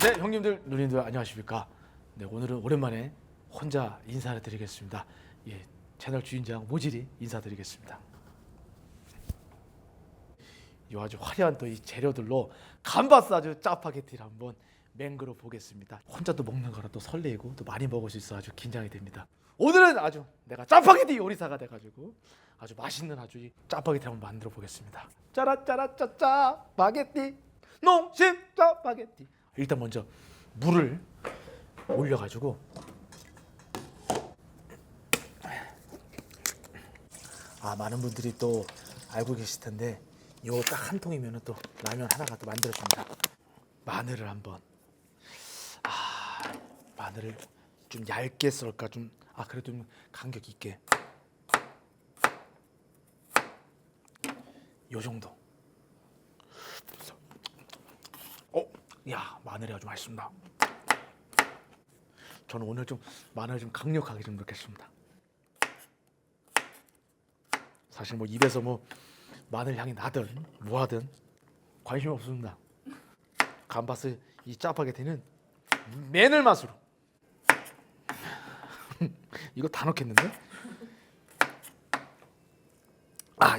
네, 형님들, 누님들 안녕하십니까? 네, 오늘은 오랜만에 혼자 인사를 드리겠습니다. 예, 채널 주인장 모질이 인사드리겠습니다. 이 아주 화려한 또 이 재료들로 감바스 아주 짜파게티를 한번 맹그러 보겠습니다. 혼자 또 먹는 거라 또 설레이고 또 많이 먹을 수 있어 아주 긴장이 됩니다. 오늘은 아주 내가 짜파게티 요리사가 돼가지고 아주 맛있는 아주 이 짜파게티 한번 만들어 보겠습니다. 짜라짜라짜짜 파게티 농심 짜파게티. 일단 먼저 물을 올려가지고 많은 분들이 또 알고 계실 텐데 이거 딱 한 통이면 또 라면 하나가 또 만들어집니다. 마늘을 한번 마늘을 좀 얇게 썰까 좀 그래도 좀 간격 있게 요 정도. 야, 마늘이 아주 맛있습니다. 저는 오늘 좀 마늘 좀 강력하게 좀 넣겠습니다. 사실 뭐 입에서 뭐 마늘 향이 나든 뭐하든 관심 없습니다. 감바스 이 짜파게티는 매늘 맛으로 이거 다 넣겠는데?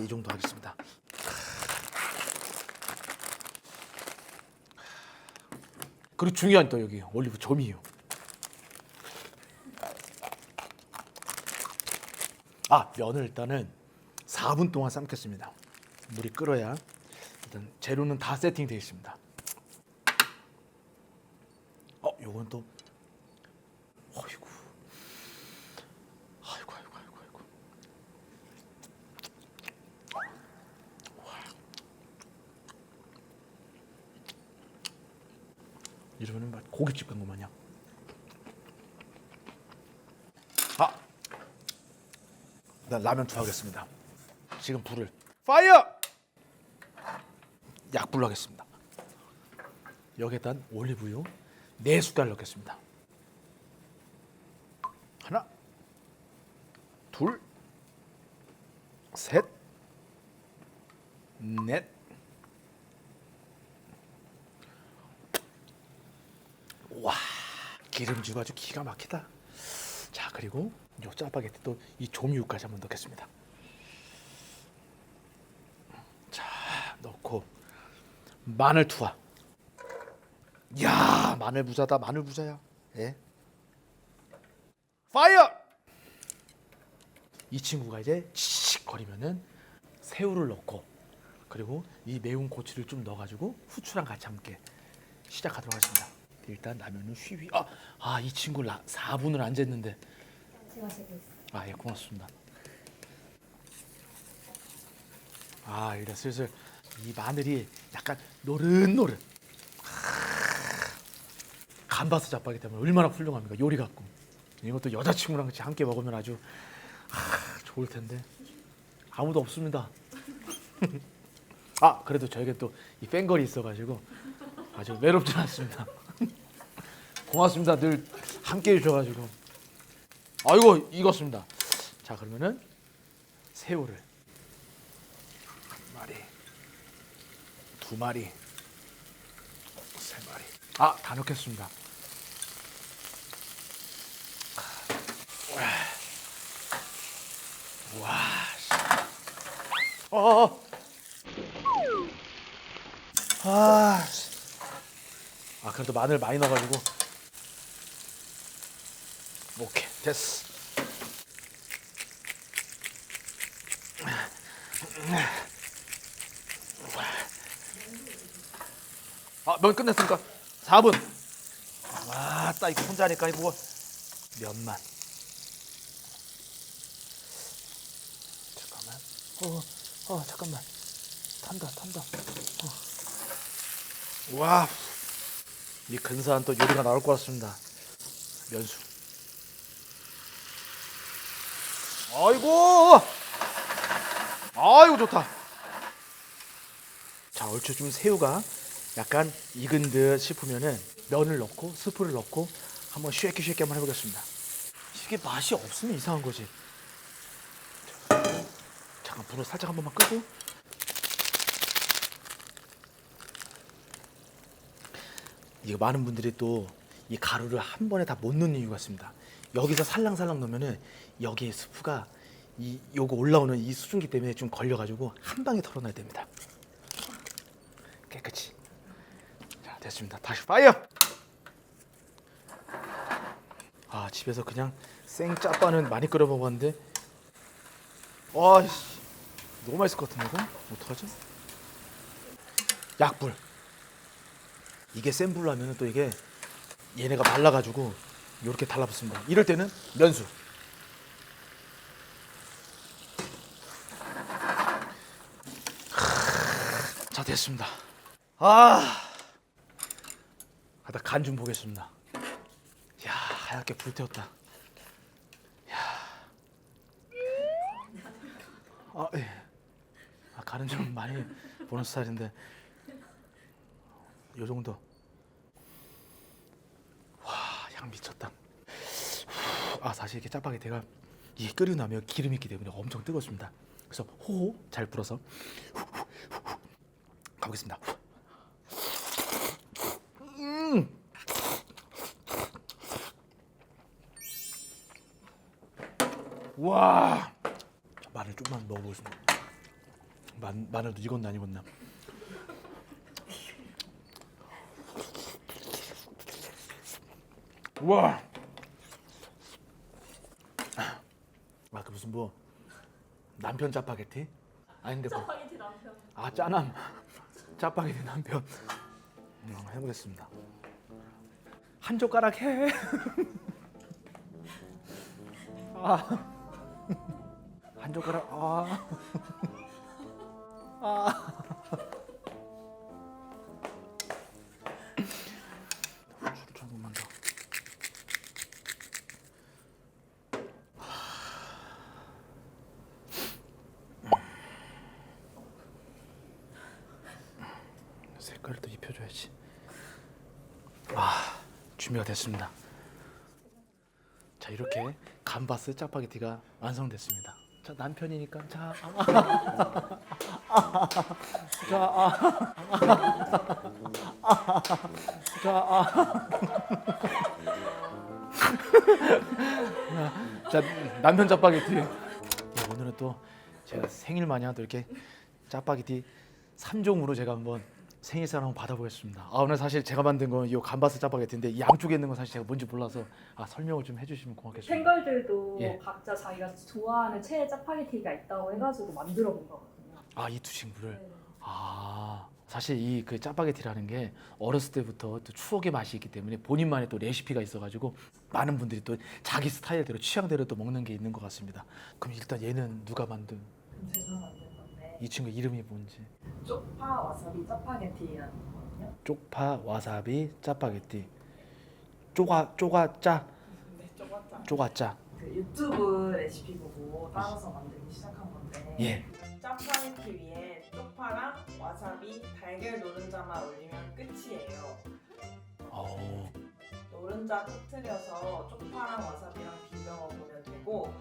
이 정도 하겠습니다. 그리고 중요한 또 여기 올리브 점이에요. 면을 일단은 4분 동안 삶겠습니다. 물이 끓어야 일단 재료는 다 세팅되어 있습니다. 요건 또 아이고. 이러면 막 고깃집 간 거 마냥. 나 라면 투하하겠습니다. 지금 불을 파이어! 약불로 하겠습니다. 여기에다 올리브유 4숟갈 넣겠습니다. 하나, 둘, 셋, 넷. 와, 기름지고 아주 기가 막히다. 자, 그리고 요 짜파게티 또 이 조미유까지 한번 넣겠습니다. 자, 넣고 마늘 투하. 야, 마늘 부자다. 마늘 부자야. 예. 파이어! 이 친구가 이제 치익 거리면은 새우를 넣고 그리고 이 매운 고추를 좀 넣어가지고 후추랑 같이 함께 시작하도록 하겠습니다. 일단 라면은 휘휘. 이 친구 4분을 안 쟀는데. 제가 재고 있어요. 예, 고맙습니다. 일단 슬슬 이 마늘이 약간 노릇노릇. 감바스 짜파게티 때문에 얼마나 훌륭합니까? 요리 같고. 이것도 여자친구랑 같이 함께 먹으면 아주 좋을 텐데 아무도 없습니다. 그래도 저에게 또 이 팬걸이 있어가지고 아주 외롭지 않습니다. 고맙습니다. 늘 함께 해주셔가지고. 아이고, 익었습니다. 자, 그러면은 새우를 한 마리, 2마리, 3마리. 다 넣겠습니다. 그래도 마늘 많이 넣어가지고 오케이, 됐어. 면 끝냈으니까 4분. 딱 이거 혼자 하니까 이거 면만. 잠깐만. 잠깐만. 탄다. 와, 이 근사한 또 요리가 나올 것 같습니다. 면수. 아이고 좋다. 자, 얼추 좀 새우가 약간 익은 듯 싶으면은 면을 넣고 스프를 넣고 한번 쉐이키 한번 해보겠습니다. 이게 맛이 없으면 이상한 거지. 잠깐 불을 살짝 한 번만 끄고 이거 많은 분들이 또 이 가루를 한 번에 다 못 넣는 이유가 있습니다. 여기서 살랑살랑 넣으면은 여기에 스프가 이 요거 올라오는 이 수증기 때문에 좀 걸려가지고 한 방에 털어놔야 됩니다. 깨끗이. 자, 됐습니다. 다시 파이어. 아, 집에서 그냥 생 짜파는 많이 끓여 먹었는데, 와씨 너무 맛있을 것 같은데 이거 어떡하지? 약불. 이게 센 불로 하면은 또 이게 얘네가 말라가지고 이렇게 달라붙습니다. 이럴 때는 면수. 자, 됐습니다. 가다 간 좀 보겠습니다. 야, 하얗게 불태웠다. 야, 예. 간은 좀 많이 보는 스타일인데 요 정도. 와, 향 미쳤다. 사실 이렇게 짜파게티가 이게 끓이고 나면 기름이 있기 때문에 엄청 뜨겁습니다. 그래서 호호 잘 불어서 가보겠습니다. 와, 마늘 조금만 먹어보겠습니다. 마늘도 익었나 안 익었나. 와, 그 무슨 뭐 남편 짜파게티? 아닌데 뭐. 짜파게티 남편. 짜남 짜파게티 남편. 한번 해보겠습니다. 한 젓가락 해. 한 젓가락. 후추를 조금만 더. 색깔을 또 입혀줘야지. 준비가 됐습니다. 자, 이렇게 감바스 짜파게티가 완성됐습니다. 자, 남편이니까 자, 자, 남편 짜파게티. 오늘은 또 제가 생일 마냥 또 이렇게 짜파게티 3종으로 제가 한번 생일상 한번 받아보겠습니다. 오늘 사실 제가 만든 건 이 감바스 짜파게티인데 이 양쪽에 있는 건 사실 제가 뭔지 몰라서 설명을 좀 해주시면 고맙겠습니다. 팬걸들도 예. 각자 자기가 좋아하는 최애 짜파게티가 있다고 해가지고 만들어 본 거거든요. 이 두 친구를. 네. 사실 이 그 짜파게티라는 게 어렸을 때부터 또 추억의 맛이 있기 때문에 본인만의 또 레시피가 있어가지고 많은 분들이 또 자기 스타일대로 취향대로 또 먹는 게 있는 것 같습니다. 그럼 일단 얘는 누가 만든? 제가 만든 건데 이 친구 이름이 뭔지? 쪽파 와사비 짜파게티라는 거거든요. 쪽파 와사비 짜파게티. 쪼가짜. 네, 쪽파짜. 쪼가짜. 그 유튜브 레시피 보고 따라서 만들기 시작한 건데 예. 짜파게티 위에 쪽파랑 와사비, 달걀 노른자만 올리면 끝이에요. 노른자 터트려서 쪽파랑 와사비랑 비벼 먹으면 되고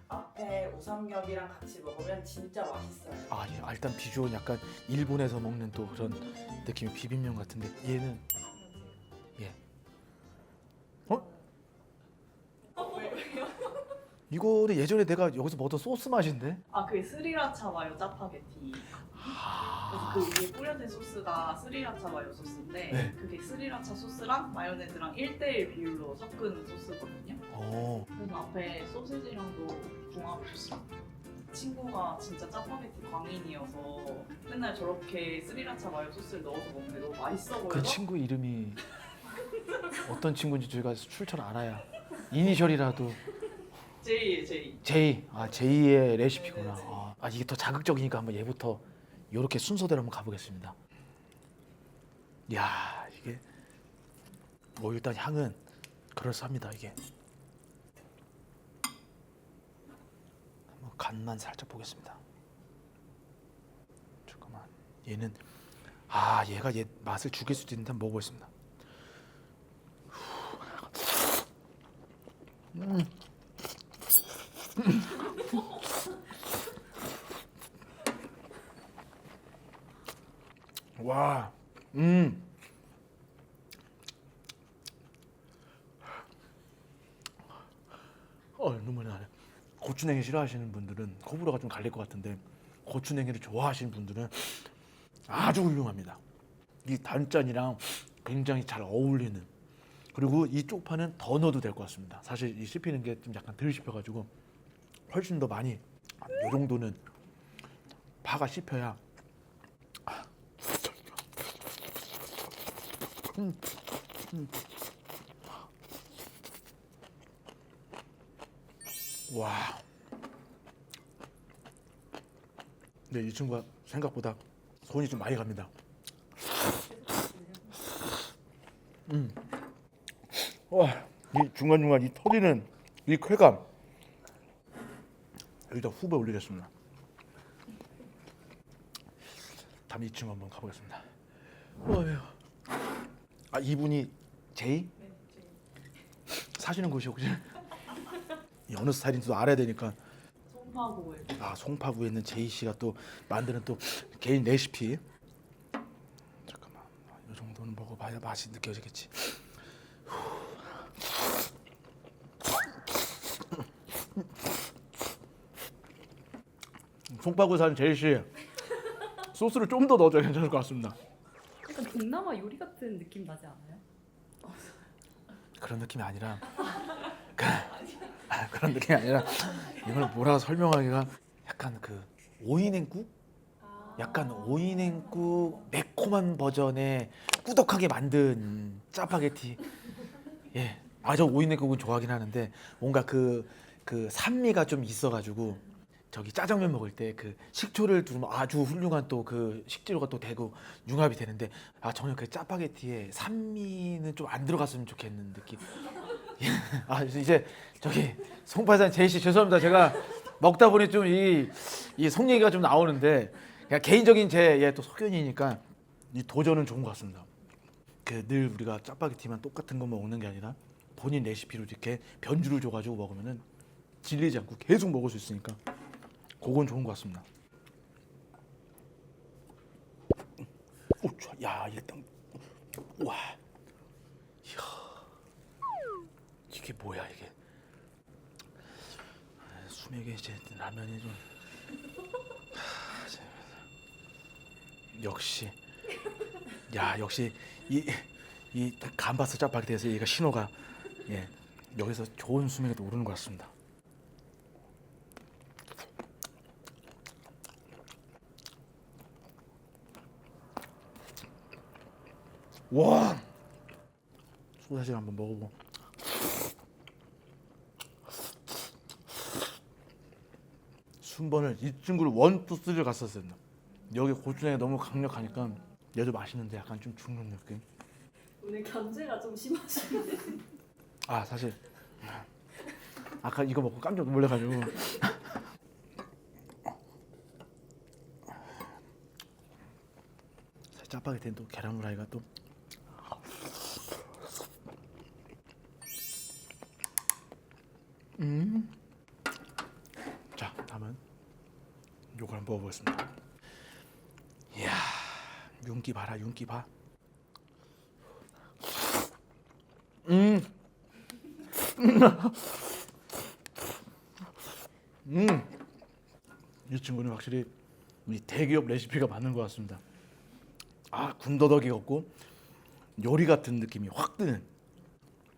앞에 우삼겹이랑 같이 먹으면 진짜 맛있어요. 예. 일단 비주얼 약간 일본에서 먹는 또 그런 느낌의 비빔면 같은데 얘는 예. 이거는 예전에 내가 여기서 먹던 소스 맛인데? 그게 스리라차 마요 짜파게티. 그래서 그 위에 뿌려진 소스가 스리라차 마요 소스인데 네. 그게 스리라차 소스랑 마요네즈랑 1대1 비율로 섞은 소스거든요. 그래서 앞에 소시지랑도 궁합이 좋습니다. 친구가 진짜 짜파게티 광인이어서 맨날 저렇게 스리라차 마요 소스를 넣어서 먹는데 너무 맛있어 보여서 그 친구 이름이 어떤 친구인지 저희가 출처를 알아야 이니셜이라도. 제이 제이의 레시피구나. 이게 더 자극적이니까 한번 얘부터 이렇게 순서대로 한번 가보겠습니다. 이야, 이게 일단 향은 그럴싸합니다. 이게 한번 간만 살짝 보겠습니다. 잠깐만, 얘는 얘가 얘 맛을 죽일 수도 있는데 한번 먹어보겠습니다. 와, 고추냉이 싫어하시는 분들은 호불호가 좀 갈릴 것 같은데 고추냉이를 좋아하시는 분들은 아주 훌륭합니다. 이 단짠이랑 굉장히 잘 어울리는, 그리고 이 쪽파는 더 넣어도 될 것 같습니다. 사실 이 씹히는 게 좀 약간 덜 씹혀가지고 훨씬 더 많이, 이 정도는 파가 씹혀야. 와. 근데 이 친구가 생각보다 손이 좀 많이 갑니다. 와, 이 중간중간 이 터지는 이 쾌감. 여기다 후배 올리겠습니다. 다음 이 친구 한번 가보겠습니다. 아, 이분이 제이? 사시는 곳이 혹시 이 어느 스타일인지도 알아야 되니까. 송파구에 아, 송파구에 있는 제이 씨가 또 만드는 또 개인 레시피. 잠깐만, 이 정도는 먹어봐야 맛이 느껴지겠지. 송파구에 사는 제이 씨, 소스를 좀 더 넣어줘야 괜찮을 것 같습니다. 약간 동남아 요리 같은 느낌 나지 않아요? 그런 느낌이 아니라 그런 느낌이 아니라 이걸 뭐라 설명하기가, 약간 그 오이냉국? 약간 오이냉국 매콤한 버전의 꾸덕하게 만든 짜파게티. 예, 아, 저 오이냉국은 좋아하긴 하는데 뭔가 그 산미가 좀 있어가지고 저기 짜장면 먹을 때 그 식초를 두르면 아주 훌륭한 또 그 식재료가 또 되고 융합이 되는데, 아, 저는 그 짜파게티에 산미는 좀 안 들어갔으면 좋겠는 느낌. 아, 이제 저기 송파산 제이 씨 죄송합니다. 제가 먹다 보니 좀 이 속 얘기가 좀 나오는데, 그냥 개인적인 제 또 소견이니까 이 도전은 좋은 것 같습니다. 그 늘 우리가 짜파게티만 똑같은 것만 먹는 게 아니라 본인 레시피로 이렇게 변주를 줘가지고 먹으면은 질리지 않고 계속 먹을 수 있으니까 그건 좋은 것 같습니다. 오, 좋아. 야, 일단 와, 이야, 이게 뭐야 이게? 수맥에 이제 라면이 좀 역시, 야, 역시 이 감바스 짜파게티에서 얘가 신호가, 예, 여기서 좋은 수맥에 또 오르는 것 같습니다. 와, 소세지 한번 먹어보. 순번을 이 친구를 1, 2, 3를 갔었어요. 여기 고추냉이 너무 강력하니까 얘도 맛있는데 약간 좀 죽는 느낌. 오늘 견제가 좀 심하시네. 아, 사실 아까 이거 먹고 깜짝 놀래가지고. 짜파게티는 또 계란 후라이가 또. 자, 다음은 요걸 한번 먹어보겠습니다. 이야, 윤기 봐라, 윤기 봐. 이 친구는 확실히 이 대기업 레시피가 맞는 것 같습니다. 아, 군더더기 없고 요리 같은 느낌이 확 드는.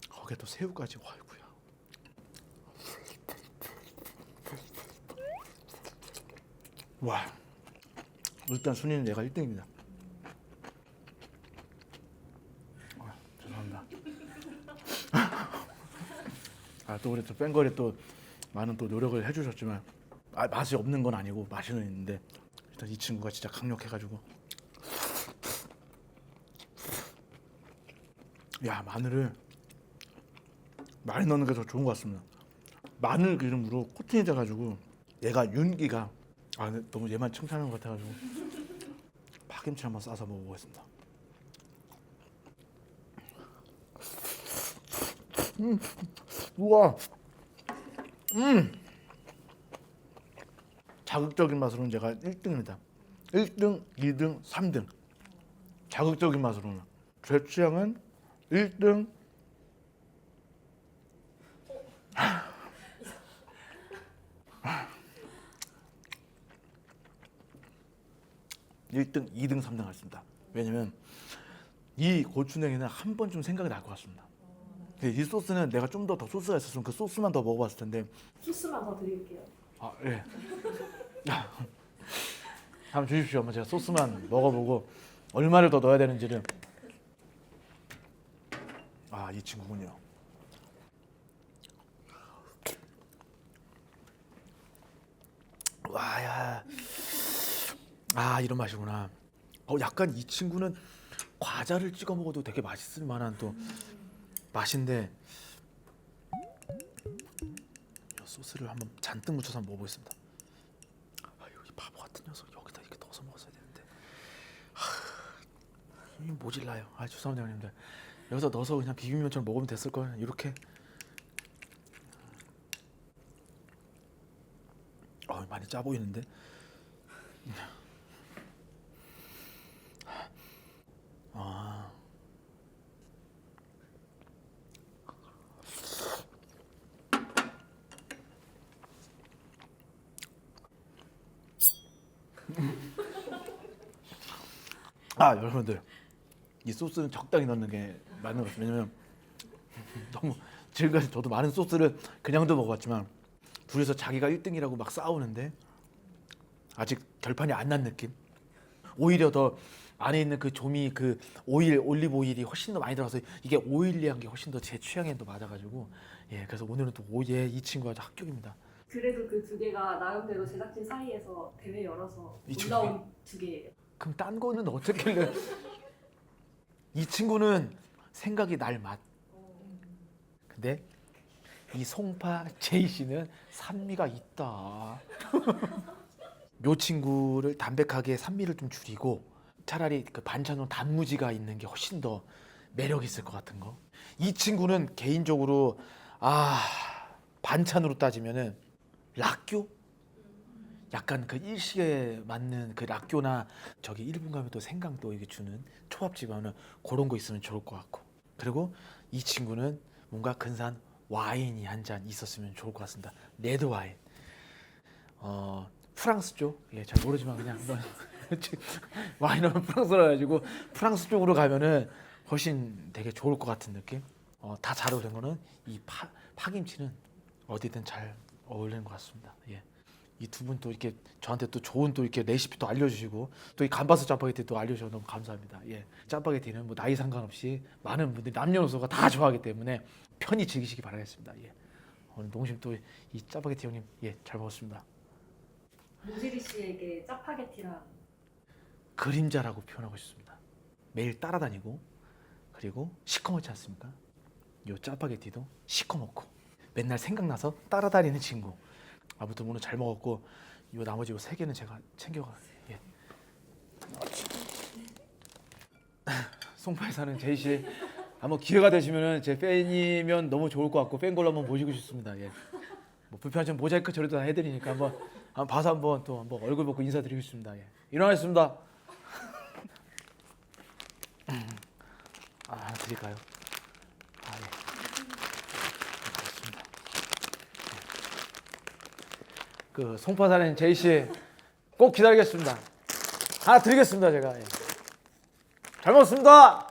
거기에 또 새우까지. 아이고야. 와, 일단 순위는 내가 1등입니다. 아, 죄송합니다. 아, 또 우리 또 뺑거리 또 많은 또 노력을 해주셨지만, 아, 맛이 없는 건 아니고 맛은 있는데 일단 이 친구가 진짜 강력해가지고. 야, 마늘을 많이 넣는 게 더 좋은 것 같습니다. 마늘 기름으로 코팅이 돼가지고 얘가 윤기가, 아, 근데 너무 얘만 칭찬하는 것 같아가지고 파김치 한번 싸서 먹어보겠습니다. 우와, 자극적인 맛으로는 제가 1등입니다. 1등, 2등, 3등. 자극적인 맛으로는 제 취향은 1등. 1등, 2등, 3등 하겠습니다. 왜냐면 이 고추냉이는 한 번쯤 생각이 날 것 같습니다. 근데 이 소스는 내가 좀 더 소스가 있었으면 그 소스만 더 먹어봤을 텐데. 소스만 더 드릴게요. 아 예. 한번 주십시오. 한번 제가 소스만 먹어보고 얼마를 더 넣어야 되는지를. 아, 이 친구군요. 와야. 아, 이런 맛이구나. 약간 이 친구는 과자를 찍어 먹어도 되게 맛있을 만한 또 맛인데, 이 소스를 한번 잔뜩 묻혀서 한번 먹어보겠습니다. 아, 여기 바보 같은 녀석 여기다 이렇게 넣어서 먹었어야 되는데. 힘이 모질라요. 아, 죄송합니다 형님들. 여기서 넣어서 그냥 비빔면처럼 먹으면 됐을 걸. 이렇게. 많이 짜 보이는데. 아. 여러분들, 이 소스는 적당히 넣는 게 맞는 것 같아요. 왜냐면 너무 지금까지 저도 많은 소스를 그냥도 먹어봤지만 둘이서 자기가 1등이라고 막 싸우는데 아직 결판이 안 난 느낌. 오히려 더 안에 있는 그 조미, 그 오일, 올리브 오일이 훨씬 더 많이 들어가서 이게 오일리한 게 훨씬 더 제 취향에 또 맞아가지고, 예, 그래서 오늘은 또 오예 이 친구가 아주 합격입니다. 그래도 그 두 개가 나름대로 제작진 사이에서 대회 열어서 이 올라온 두 개예요. 그럼 딴 거는 어떻길래? 이 친구는 생각이 날 맛. 근데 이 송파 제이 씨는 산미가 있다. 요 친구를 담백하게 산미를 좀 줄이고 차라리 그 반찬으로 단무지가 있는 게 훨씬 더 매력 있을 것 같은 거. 이 친구는 개인적으로 반찬으로 따지면은 락교? 약간 그 일식에 맞는 그 락교나 저기 일본 가면 또 생강 또 이게 주는 초밥집 하면 그런 거 있으면 좋을 것 같고. 그리고 이 친구는 뭔가 근사한 와인이 한 잔 있었으면 좋을 것 같습니다. 레드 와인. 프랑스 쪽, 예, 잘 모르지만 그냥 한번 와인하면 프랑스라 가지고 프랑스 쪽으로 가면은 훨씬 되게 좋을 것 같은 느낌. 다 잘 어울리는 거는 이 파김치는 어디든 잘 어울리는 것 같습니다. 예. 이 두 분 또 이렇게 저한테 또 좋은 또 이렇게 레시피 또 알려주시고 또 이 감바스 짜파게티 또 알려주셔서 너무 감사합니다. 예. 짜파게티는 뭐 나이 상관없이 많은 분들이 남녀노소가 다 좋아하기 때문에 편히 즐기시기 바라겠습니다. 예. 오늘 농심 또 이 짜파게티 형님, 예, 잘 먹었습니다. 모지리 씨에게 짜파게티란 그림자라고 표현하고 싶습니다. 매일 따라다니고 그리고 시커멓지 않습니까? 요 짜파게티도 시커멓고 맨날 생각나서 따라다니는 친구. 아무튼 오늘 잘 먹었고 요 나머지 요 세 개는 제가 챙겨가. 예. 송파에 사는 제이 씨, 한번 기회가 되시면은 제 팬이면 너무 좋을 것 같고 팬걸로 한번 보시고 싶습니다. 예. 뭐 불편하시면 모자이크 처리도 다 해드리니까 한번 봐서 한번 또 한번 얼굴 보고 인사드리겠습니다. 예. 일어나겠습니다. 드릴까요? 예. 고맙습니다. 그 송파 사는 제이 씨 꼭 기다리겠습니다. 하나 드리겠습니다, 제가. 예. 잘 먹었습니다.